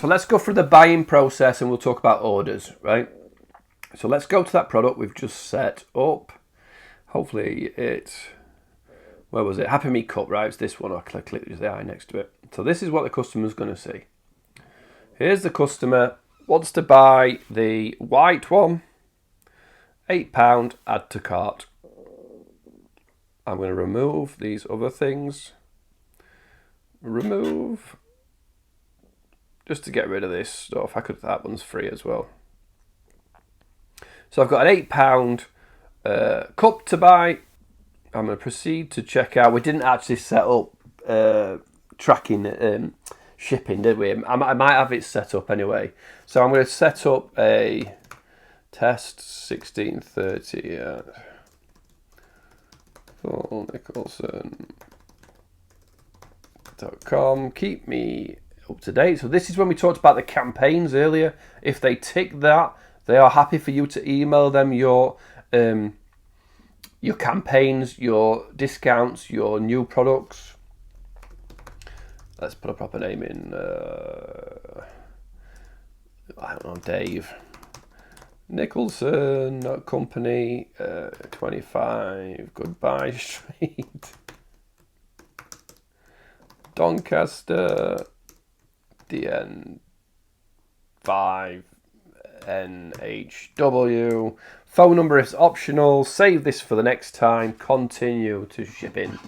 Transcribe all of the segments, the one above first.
So let's go through the buying process and we'll talk about orders, right? So let's go to that product we've just set up. Hopefully where was it? Happy Me Cup, right? It's this one. I'll click the eye next to it. So this is what the customer's going to see. Here's the customer, wants to buy the white one, £8, add to cart. I'm going to remove these other things. Remove. Just to get rid of this stuff. That one's free as well. So I've got an £8 cup to buy. I'm going to proceed to check out. We didn't actually set up tracking shipping, did we? I might have it set up anyway. So I'm going to set up a test 1630 Paul Nicholson.com. Keep me up to date. So this is when we talked about the campaigns earlier. If they tick that, they are happy for you to email them your campaigns, your discounts, your new products. Let's put a proper name in. I don't know, Dave Nicholson Company, 25 Goodbye Street, Doncaster, DN 5 NHW. Phone number is optional. Save this for the next time. Continue to shipping.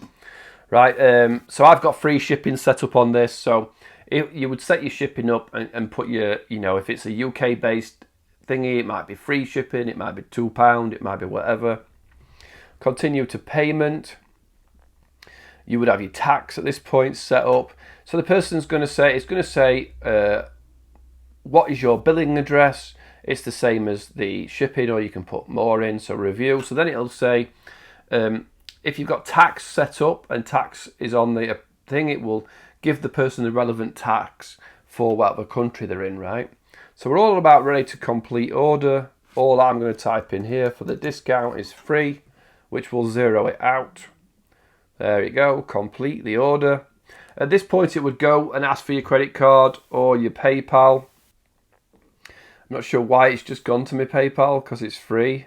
Right. So I've got free shipping set up on this. So you would set your shipping up and put your, if it's a UK based thingy, it might be free shipping. It might be £2. It might be whatever. Continue to payment. You would have your tax at this point set up. So the person's going to say, what is your billing address? It's the same as the shipping, or you can put more in, so review. So then it'll say, if you've got tax set up and tax is on the thing, it will give the person the relevant tax for whatever country they're in, right? So we're all about ready to complete order. All I'm going to type in here for the discount is free, which will zero it out. There you go, complete the order. At this point, it would go and ask for your credit card or your PayPal. I'm not sure why it's just gone to my PayPal, because it's free.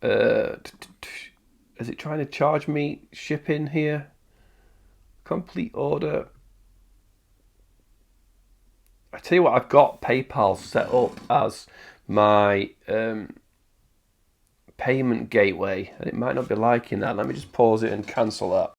Is it trying to charge me shipping here? Complete order. I tell you what, I've got PayPal set up as my payment gateway, and it might not be liking that. Let me just pause it and cancel that.